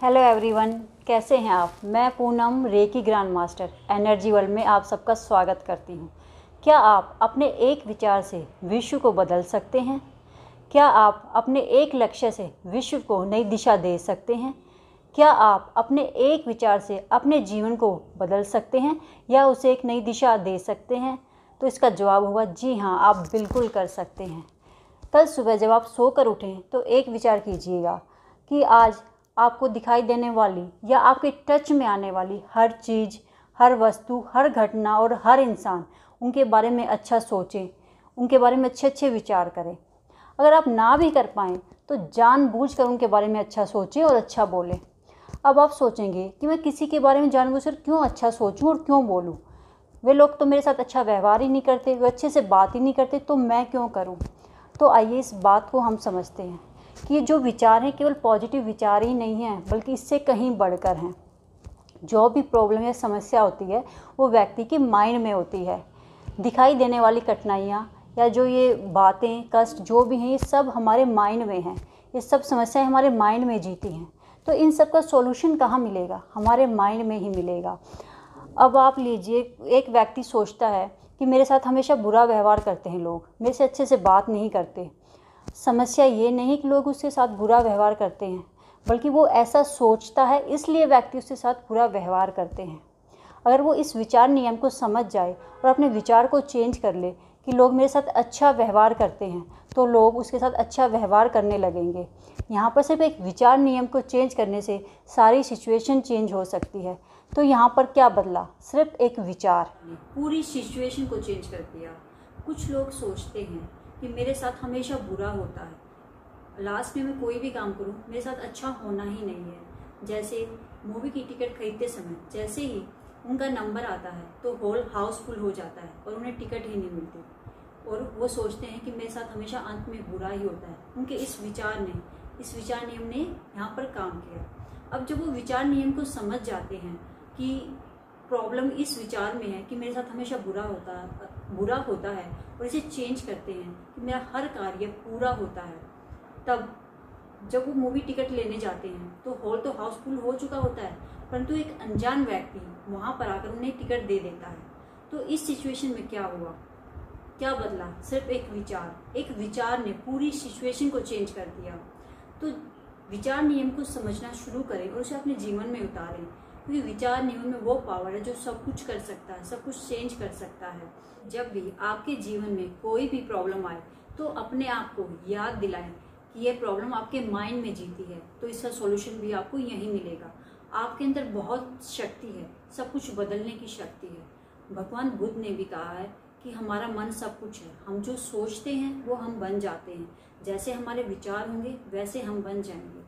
Hello everyone, कैसे हैं आप। मैं Poonam reiki grand master energy world में आप सबका स्वागत करती हूं। क्या आप अपने एक विचार से विश्व को बदल सकते हैं? क्या आप अपने एक लक्ष्य से विश्व को नई दिशा दे सकते हैं? क्या आप अपने एक विचार से अपने जीवन को बदल सकते हैं या उसे एक नई दिशा दे सकते हैं? तो इसका जवाब होगा जी हाँ, आप बिल्कुल कर सकते हैं। कल सुबह जब आप सोकर उठें तो एक विचार कीजिएगा कि आज आपको दिखाई देने वाली या आपके टच में आने वाली हर चीज़, हर वस्तु, हर घटना और हर इंसान, उनके बारे में अच्छा सोचें, उनके बारे में अच्छे अच्छे विचार करें। अगर आप ना भी कर पाएँ तो जानबूझकर उनके बारे में अच्छा सोचें और अच्छा बोलें। अब आप सोचेंगे कि मैं किसी के बारे में जानबूझकर क्यों अच्छा सोचूं और क्यों बोलूं? वे लोग तो मेरे साथ अच्छा व्यवहार ही नहीं करते, वे अच्छे से बात ही नहीं करते, तो मैं क्यों करूं? तो आइए इस बात को हम समझते हैं कि ये जो विचार हैं केवल पॉजिटिव विचार ही नहीं हैं, बल्कि इससे कहीं बढ़कर हैं। जो भी प्रॉब्लम या समस्या होती है वो व्यक्ति के माइंड में होती है। दिखाई देने वाली कठिनाइयाँ या जो ये बातें, कष्ट जो भी हैं, ये सब हमारे माइंड में हैं। ये सब समस्याएं हमारे माइंड में जीती हैं। तो इन सब का सॉल्यूशन कहाँ मिलेगा? हमारे माइंड में ही मिलेगा। अब आप लीजिए, एक व्यक्ति सोचता है कि मेरे साथ हमेशा बुरा व्यवहार करते हैं लोग, मेरे से अच्छे से बात नहीं करते। समस्या ये नहीं कि लोग उसके साथ बुरा व्यवहार करते हैं, बल्कि वो ऐसा सोचता है, इसलिए व्यक्ति उसके साथ बुरा व्यवहार करते हैं। अगर वो इस विचार नियम को समझ जाए और अपने विचार को चेंज कर ले कि लोग मेरे साथ अच्छा व्यवहार करते हैं, तो लोग उसके साथ अच्छा व्यवहार करने लगेंगे। यहाँ पर सिर्फ एक विचार नियम को चेंज करने से सारी सिचुएशन चेंज हो सकती है। तो यहाँ पर क्या बदला? सिर्फ एक विचार ने पूरी सिचुएशन को चेंज कर दिया। कुछ लोग सोचते हैं कि मेरे साथ हमेशा बुरा होता है, लास्ट में मैं कोई भी काम करूं मेरे साथ अच्छा होना ही नहीं है। जैसे मूवी की टिकट खरीदते समय जैसे ही उनका नंबर आता है तो हॉल हाउसफुल हो जाता है और उन्हें टिकट ही नहीं मिलती, और वो सोचते हैं कि मेरे साथ हमेशा अंत में बुरा ही होता है। उनके इस विचार नियम ने यहाँ पर काम किया। अब जब वो विचार नियम को समझ जाते हैं कि प्रॉब्लम इस विचार में है कि मेरे साथ हमेशा बुरा होता है और इसे चेंज करते हैं कि मेरा हर कार्य पूरा होता है, तब जब वो मूवी टिकट लेने जाते हैं तो हॉल तो हाउसफुल हो चुका होता है, परंतु एक अनजान व्यक्ति वहां पर आकर उन्हें टिकट दे देता है। तो इस सिचुएशन में क्या हुआ, क्या बदला? सिर्फ एक विचार ने पूरी सिचुएशन को चेंज कर दिया। तो विचार नियम को समझना शुरू करें और उसे अपने जीवन में उतारें, क्योंकि विचार नियम में वो पावर है जो सब कुछ कर सकता है, सब कुछ चेंज कर सकता है। जब भी आपके जीवन में कोई भी प्रॉब्लम आए तो अपने आप को याद दिलाएं कि ये प्रॉब्लम आपके माइंड में जीती है, तो इसका सॉल्यूशन भी आपको यहीं मिलेगा। आपके अंदर बहुत शक्ति है, सब कुछ बदलने की शक्ति है। भगवान बुद्ध ने भी कहा है कि हमारा मन सब कुछ है, हम जो सोचते हैं वो हम बन जाते हैं। जैसे हमारे विचार होंगे वैसे हम बन जाएंगे,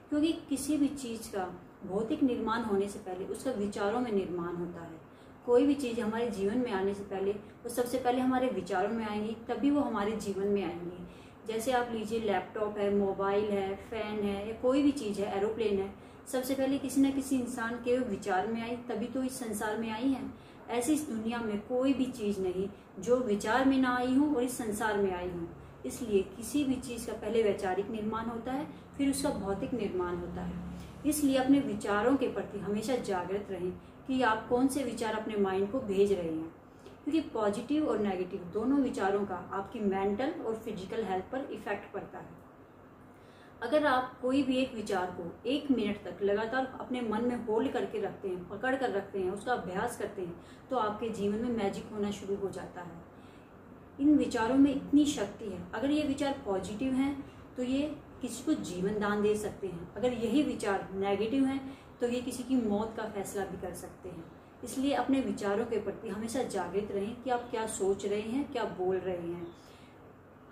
क्योंकि किसी भी चीज़ का भौतिक निर्माण होने से पहले उसका विचारों में निर्माण होता है। कोई भी चीज़ हमारे जीवन में आने से पहले वो सबसे पहले हमारे विचारों में आएंगी, तभी वो हमारे जीवन में आएंगी। जैसे आप लीजिए, लैपटॉप है, मोबाइल है, फैन है, या कोई भी चीज़ है, एरोप्लेन है, सबसे पहले किसी न किसी इंसान के विचार में आई, तभी तो इस संसार में आई है। ऐसी इस दुनिया में कोई भी चीज़ नहीं जो विचार में ना आई हो और इस संसार में आई हो। इसलिए किसी भी चीज़ का पहले वैचारिक निर्माण होता है, फिर उसका भौतिक निर्माण होता है। इसलिए अपने विचारों के प्रति हमेशा जागृत रहें कि आप कौन से विचार अपने माइंड को भेज रहे हैं, क्योंकि पॉजिटिव और नेगेटिव दोनों विचारों का आपकी मेंटल और फिजिकल हेल्थ पर इफेक्ट पड़ता है। अगर आप कोई भी एक विचार को 1 मिनट तक लगातार अपने मन में होल्ड करके रखते हैं, पकड़ कर रखते हैं, उसका अभ्यास करते हैं, तो आपके जीवन में मैजिक होना शुरू हो जाता है। इन विचारों में इतनी शक्ति है। अगर ये विचार पॉजिटिव हैं तो ये किसी को जीवन दान दे सकते हैं, अगर यही विचार नेगेटिव हैं तो ये किसी की मौत का फैसला भी कर सकते हैं। इसलिए अपने विचारों के प्रति हमेशा जागृत रहें कि आप क्या सोच रहे हैं, क्या बोल रहे हैं।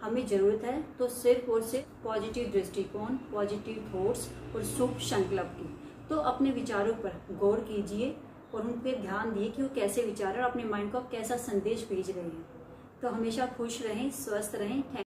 हमें ज़रूरत है तो सिर्फ और सिर्फ पॉजिटिव दृष्टिकोण, पॉजिटिव थॉट्स और शुभ संकल्प की। तो अपने विचारों पर गौर कीजिए और उन पर ध्यान दिए कि वो कैसे विचार है और अपने माइंड को आप कैसा संदेश भेज रहे हैं। तो हमेशा खुश रहें, स्वस्थ रहें।